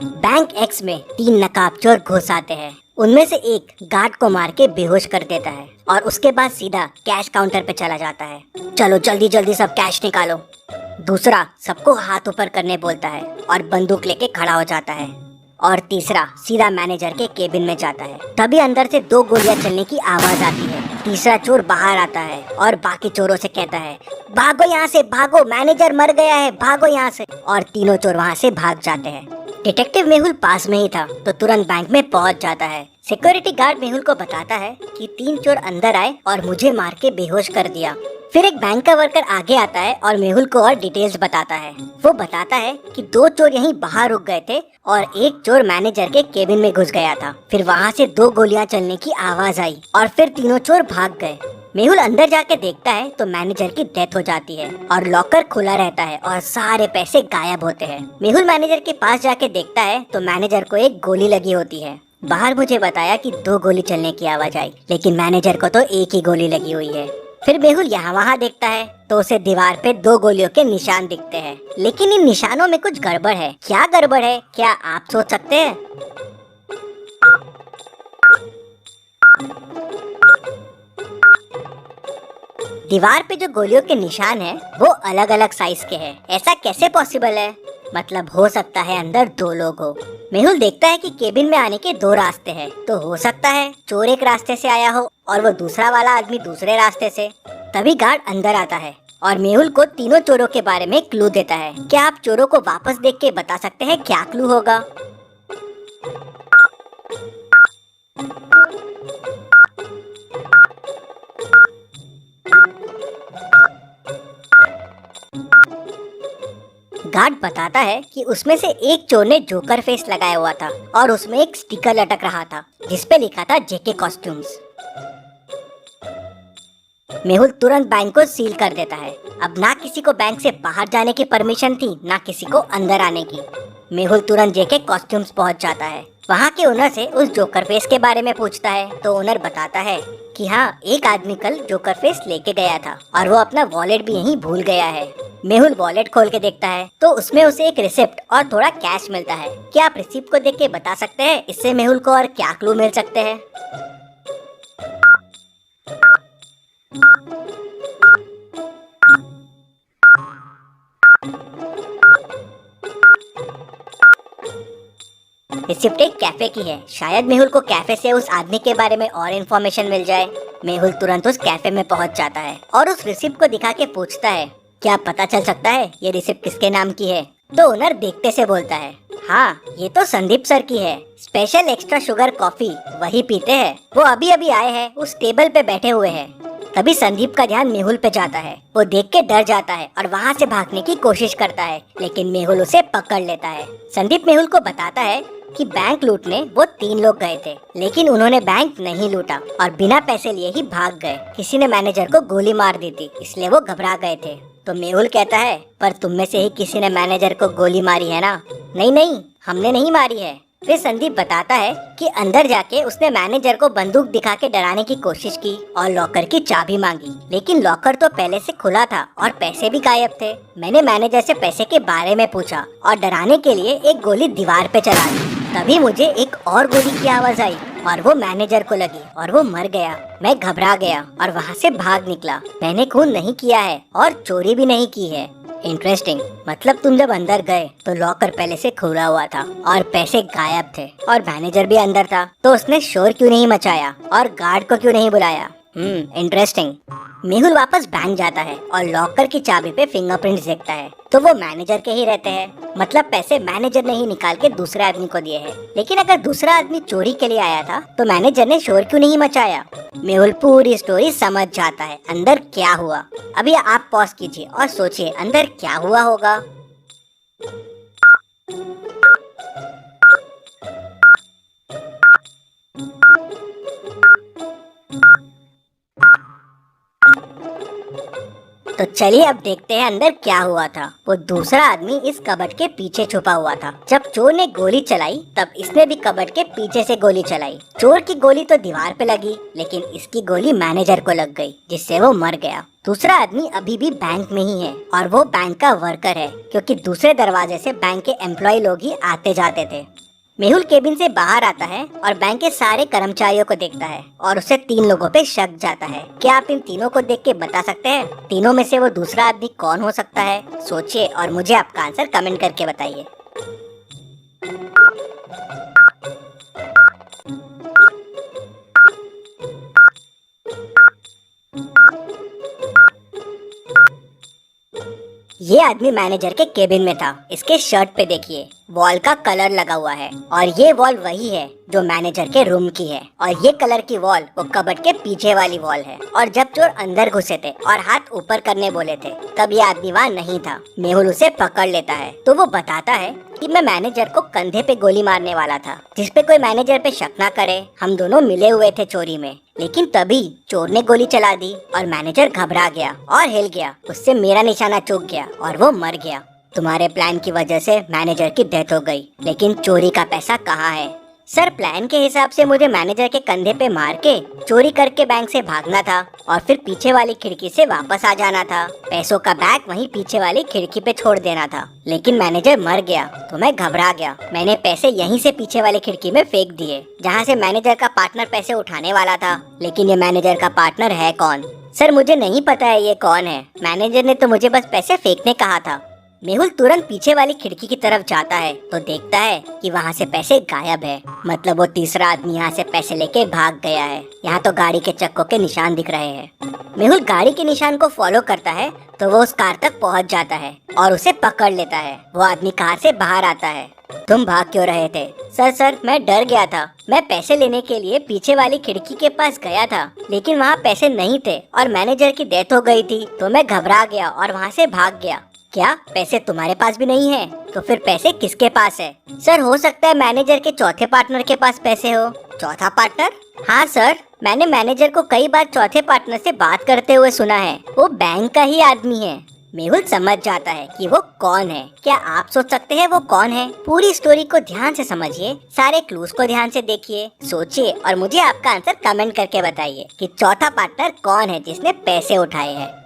Bank x में 3 नकाबचोर घुस आते हैं। उनमें से एक गार्ड को मार के बेहोश कर देता है और उसके बाद सीधा कैश काउंटर पे चला जाता है। चलो जल्दी जल्दी सब कैश निकालो। दूसरा सबको हाथ ऊपर करने बोलता है और बंदूक लेके खड़ा हो जाता है। और तीसरा सीधा मैनेजर के केबिन में जाता है। तभी अंदर से 2 गोलियां चलने की आवाज आती है। तीसरा चोर बाहर आता है और बाकी चोरों से कहता है, भागो यहाँ से, भागो, मैनेजर मर गया है, भागो यहाँ से। और तीनों चोर वहाँ से भाग जाते हैं। डिटेक्टिव मेहुल पास में ही था तो तुरंत बैंक में पहुंच जाता है। सिक्योरिटी गार्ड मेहुल को बताता है कि 3 चोर अंदर आए और मुझे मार के बेहोश कर दिया। फिर एक बैंक का वर्कर आगे आता है और मेहुल को और डिटेल्स बताता है। वो बताता है कि 2 चोर यहीं बाहर रुक गए थे और एक चोर मैनेजर के केबिन में घुस गया था। फिर वहाँ से 2 गोलियां चलने की आवाज आई और फिर तीनों चोर भाग गए। मेहुल अंदर जाके देखता है तो मैनेजर की डेथ हो जाती है और लॉकर खुला रहता है और सारे पैसे गायब होते हैं। मेहुल मैनेजर के पास जाके देखता है तो मैनेजर को एक गोली लगी होती है। बाहर मुझे बताया कि 2 गोली चलने की आवाज आई, लेकिन मैनेजर को तो एक ही गोली लगी हुई है। फिर मेहुल यहाँ वहाँ देखता है तो उसे दीवार पे 2 गोलियों के निशान दिखते हैं, लेकिन इन निशानों में कुछ गड़बड़ है। क्या गड़बड़ है, क्या आप सोच सकते हैं? दीवार पे जो गोलियों के निशान हैं, वो अलग अलग साइज के हैं। ऐसा कैसे पॉसिबल है? मतलब हो सकता है अंदर 2 लोग हो। मेहुल देखता है कि केबिन में आने के 2 रास्ते हैं, तो हो सकता है चोर एक रास्ते से आया हो और वो दूसरा वाला आदमी दूसरे रास्ते से। तभी गार्ड अंदर आता है और मेहुल को तीनों चोरों के बारे में क्लू देता है। क्या आप चोरों को वापस देख के बता सकते हैं क्या क्लू होगा? गार्ड बताता है कि उसमें से एक चोर ने जोकर फेस लगाया हुआ था और उसमें एक स्टिकर लटक रहा था जिसपे लिखा था जेके कॉस्ट्यूम्स। मेहुल तुरंत बैंक को सील कर देता है। अब ना किसी को बैंक से बाहर जाने की परमिशन थी, ना किसी को अंदर आने की। मेहुल तुरंत जेके कॉस्ट्यूम्स पहुंच जाता है। वहाँ के ओनर से उस जोकर फेस के बारे में पूछता है तो ओनर बताता है कि हाँ, एक आदमी कल जोकर फेस लेके गया था और वो अपना वॉलेट भी यहीं भूल गया है। मेहुल वॉलेट खोल के देखता है तो उसमें उसे एक रिसिप्ट और थोड़ा कैश मिलता है। क्या आप रिसिप्ट को देख के बता सकते हैं इससे मेहुल को और क्या क्लू मिल सकते हैं? रिसिप्ट एक कैफे की है। शायद मेहुल को कैफे से उस आदमी के बारे में और इन्फॉर्मेशन मिल जाए। मेहुल तुरंत उस कैफे में पहुंच जाता है और उस रिसिप्ट को दिखा के पूछता है, क्या पता चल सकता है ये रिसिप्ट किसके नाम की है? तो ओनर देखते से बोलता है, हाँ, ये तो संदीप सर की है। स्पेशल एक्स्ट्रा शुगर कॉफी वही पीते हैं। वो अभी अभी आए हैं, उस टेबल पे बैठे हुए हैं। तभी संदीप का ध्यान मेहुल पे जाता है। वो देख के डर जाता है और वहाँ से भागने की कोशिश करता है, लेकिन मेहुल उसे पकड़ लेता है। संदीप मेहुल को बताता है कि बैंक लूटने वो 3 लोग गए थे, लेकिन उन्होंने बैंक नहीं लूटा और बिना पैसे लिए ही भाग गए। किसी ने मैनेजर को गोली मार दी थी, इसलिए वो घबरा गए थे। तो मेहुल कहता है, पर तुम में से ही किसी ने मैनेजर को गोली मारी है ना? नहीं नहीं, हमने नहीं मारी है। फिर संदीप बताता है कि अंदर जाके उसने मैनेजर को बंदूक दिखा के डराने की कोशिश की और लॉकर की चाबी मांगी, लेकिन लॉकर तो पहले से खुला था और पैसे भी गायब थे। मैंने मैनेजर से पैसे के बारे में पूछा और डराने के लिए एक गोली दीवार पे चला दी। तभी मुझे एक और गोली की आवाज आई और वो मैनेजर को लगी और वो मर गया। मैं घबरा गया और वहाँ से भाग निकला। मैंने खून नहीं किया है और चोरी भी नहीं की है। इंटरेस्टिंग। मतलब तुम जब अंदर गए तो लॉकर पहले से खुला हुआ था और पैसे गायब थे और मैनेजर भी अंदर था, तो उसने शोर क्यों नहीं मचाया और गार्ड को क्यों नहीं बुलाया? इंटरेस्टिंग। मेहुल वापस बैंक जाता है और लॉकर की चाबी पे फिंगरप्रिंट्स देखता है, तो वो मैनेजर के ही रहते हैं। मतलब पैसे मैनेजर ने ही निकाल के दूसरे आदमी को दिए हैं। लेकिन अगर दूसरा आदमी चोरी के लिए आया था तो मैनेजर ने शोर क्यों नहीं मचाया? मेहुल पूरी स्टोरी समझ जाता है अंदर क्या हुआ। अभी आप पॉज कीजिए और सोचिए अंदर क्या हुआ होगा। तो चलिए अब देखते हैं अंदर क्या हुआ था। वो दूसरा आदमी इस कबर्ड के पीछे छुपा हुआ था। जब चोर ने गोली चलाई तब इसने भी कबर्ड के पीछे से गोली चलाई। चोर की गोली तो दीवार पे लगी, लेकिन इसकी गोली मैनेजर को लग गई, जिससे वो मर गया। दूसरा आदमी अभी भी बैंक में ही है और वो बैंक का वर्कर है, क्योंकि दूसरे दरवाजे से बैंक के एम्प्लॉय लोग ही आते जाते थे। मेहुल केबिन से बाहर आता है और बैंक के सारे कर्मचारियों को देखता है और उसे 3 लोगों पे शक जाता है। क्या आप इन तीनों को देख के बता सकते हैं तीनों में से वो दूसरा आदमी कौन हो सकता है? सोचिए और मुझे आपका आंसर कमेंट करके बताइए। ये आदमी मैनेजर के केबिन में था। इसके शर्ट पे देखिए वॉल का कलर लगा हुआ है और ये वॉल वही है जो मैनेजर के रूम की है और ये कलर की वॉल वो कबर्ड के पीछे वाली वॉल है। और जब चोर अंदर घुसे थे और हाथ ऊपर करने बोले थे तब ये आदमी वहाँ नहीं था। मेहुल उसे पकड़ लेता है तो वो बताता है कि मैं मैनेजर को कंधे पे गोली मारने वाला था, जिसपे कोई मैनेजर पे शक ना करे। हम दोनों मिले हुए थे चोरी में, लेकिन तभी चोर ने गोली चला दी और मैनेजर घबरा गया और हिल गया। उससे मेरा निशाना चूक गया और वो मर गया। तुम्हारे प्लान की वजह से मैनेजर की डेथ हो गई, लेकिन चोरी का पैसा कहाँ है? सर, प्लान के हिसाब से मुझे मैनेजर के कंधे पे मार के चोरी करके बैंक से भागना था और फिर पीछे वाली खिड़की से वापस आ जाना था। पैसों का बैग वहीं पीछे वाली खिड़की पे छोड़ देना था, लेकिन मैनेजर मर गया तो मैं घबरा गया। मैंने पैसे यहीं से पीछे वाली खिड़की में फेंक दिए, जहाँ से मैनेजर का पार्टनर पैसे उठाने वाला था। लेकिन ये मैनेजर का पार्टनर है कौन? सर, मुझे नहीं पता है ये कौन है। मैनेजर ने तो मुझे बस पैसे फेंकने कहा था। मेहुल तुरंत पीछे वाली खिड़की की तरफ जाता है तो देखता है कि वहाँ से पैसे गायब है। मतलब वो तीसरा आदमी यहाँ से पैसे लेके भाग गया है। यहाँ तो गाड़ी के चक्कों के निशान दिख रहे हैं। मेहुल गाड़ी के निशान को फॉलो करता है तो वो उस कार तक पहुँच जाता है और उसे पकड़ लेता है। वो आदमी कार से बाहर आता है। तुम भाग क्यों रहे थे? सर, मैं डर गया था। मैं पैसे लेने के लिए पीछे वाली खिड़की के पास गया था, लेकिन वहाँ पैसे नहीं थे और मैनेजर की डेथ हो गई थी, तो मैं घबरा गया और वहाँ से भाग गया। क्या पैसे तुम्हारे पास भी नहीं है? तो फिर पैसे किसके पास है? सर, हो सकता है मैनेजर के चौथे पार्टनर के पास पैसे हो। चौथा पार्टनर? हाँ सर, मैंने मैनेजर को कई बार चौथे पार्टनर से बात करते हुए सुना है। वो बैंक का ही आदमी है। मेहुल समझ जाता है कि वो कौन है। क्या आप सोच सकते हैं वो कौन है? पूरी स्टोरी को ध्यान से समझिए, सारे क्लूज को ध्यान से देखिए, सोचिए और मुझे आपका आंसर कमेंट करके बताइए कि चौथा पार्टनर कौन है जिसने पैसे उठाए हैं।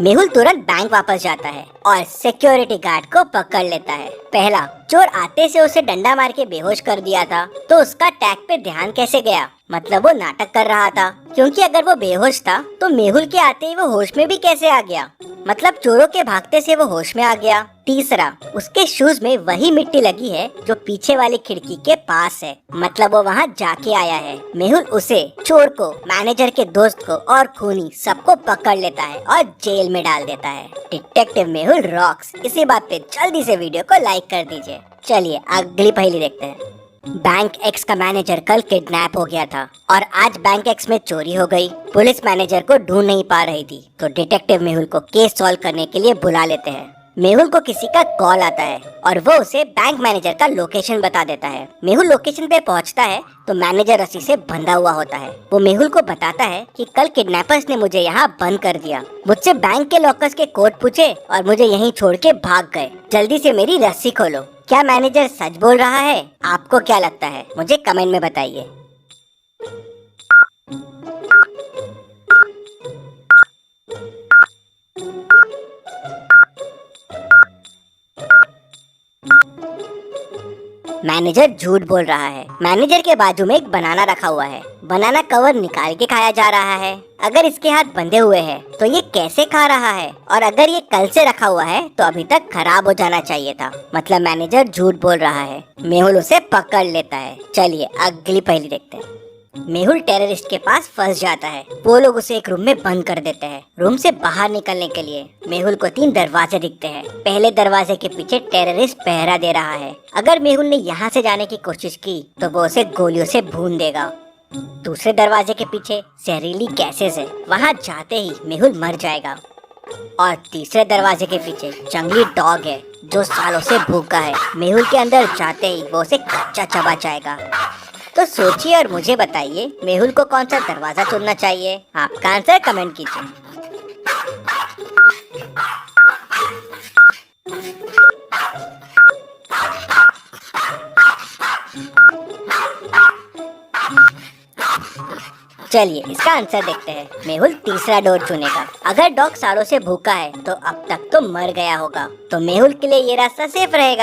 मेहुल तुरंत बैंक वापस जाता है और सिक्योरिटी गार्ड को पकड़ लेता है। पहला, चोर आते से उसे डंडा मार के बेहोश कर दिया था, तो उसका टैग पे ध्यान कैसे गया? मतलब वो नाटक कर रहा था, क्योंकि अगर वो बेहोश था तो मेहुल के आते ही वो होश में भी कैसे आ गया? मतलब चोरों के भागते से वो होश में आ गया। तीसरा, उसके शूज में वही मिट्टी लगी है जो पीछे वाली खिड़की के पास है, मतलब वो वहाँ जाके आया है। मेहुल उसे, चोर को, मैनेजर के दोस्त को और खूनी सबको पकड़ लेता है और जेल में डाल देता है। Detective Mehul rocks. इसी बात पे जल्दी से वीडियो को लाइक कर दीजिए। चलिए अगली पहेली देखते हैं। बैंक एक्स का मैनेजर कल किडनैप हो गया था और आज बैंक एक्स में चोरी हो गई। पुलिस मैनेजर को ढूंढ नहीं पा रही थी, तो डिटेक्टिव मेहुल को केस सॉल्व करने के लिए बुला लेते हैं। मेहुल को किसी का कॉल आता है और वो उसे बैंक मैनेजर का लोकेशन बता देता है। मेहुल लोकेशन पे पहुंचता है तो मैनेजर रस्सी से बंधा हुआ होता है। वो मेहुल को बताता है कि कल किडनैपर्स ने मुझे यहाँ बंद कर दिया, मुझसे बैंक के लॉकर्स के कोड पूछे और मुझे यहीं छोड़ के भाग गए। जल्दी से मेरी रस्सी खोलो। क्या मैनेजर सच बोल रहा है? आपको क्या लगता है? मुझे कमेंट में बताइए। मैनेजर झूठ बोल रहा है। मैनेजर के बाजू में एक बनाना रखा हुआ है। बनाना कवर निकाल के खाया जा रहा है। अगर इसके हाथ बंधे हुए हैं तो ये कैसे खा रहा है? और अगर ये कल से रखा हुआ है तो अभी तक खराब हो जाना चाहिए था। मतलब मैनेजर झूठ बोल रहा है। मेहुल उसे पकड़ लेता है। चलिए अगली पहेली देखते हैं। मेहुल टेररिस्ट के पास फंस जाता है। वो लोग उसे एक रूम में बंद कर देते हैं। रूम से बाहर निकलने के लिए मेहुल को 3 दरवाजे दिखते हैं। पहले दरवाजे के पीछे टेररिस्ट पहरा दे रहा है। अगर मेहुल ने यहाँ से जाने की कोशिश की तो वो उसे गोलियों से भून देगा। दूसरे दरवाजे के पीछे जहरीली गैसेस है, वहाँ जाते ही मेहुल मर जाएगा। और तीसरे दरवाजे के पीछे जंगली डॉग है जो सालों से भूखा है। मेहुल के अंदर जाते ही वो उसे कच्चा चबा जाएगा। तो सोचिए और मुझे बताइए मेहुल को कौन सा दरवाजा चुनना चाहिए। आपका आंसर कमेंट कीजिए। चलिए इसका आंसर देखते हैं। मेहुल तीसरा डोर चुनेगा। अगर डॉग सालों से भूखा है तो अब तक तो मर गया होगा, तो मेहुल के लिए ये रास्ता सेफ रहेगा।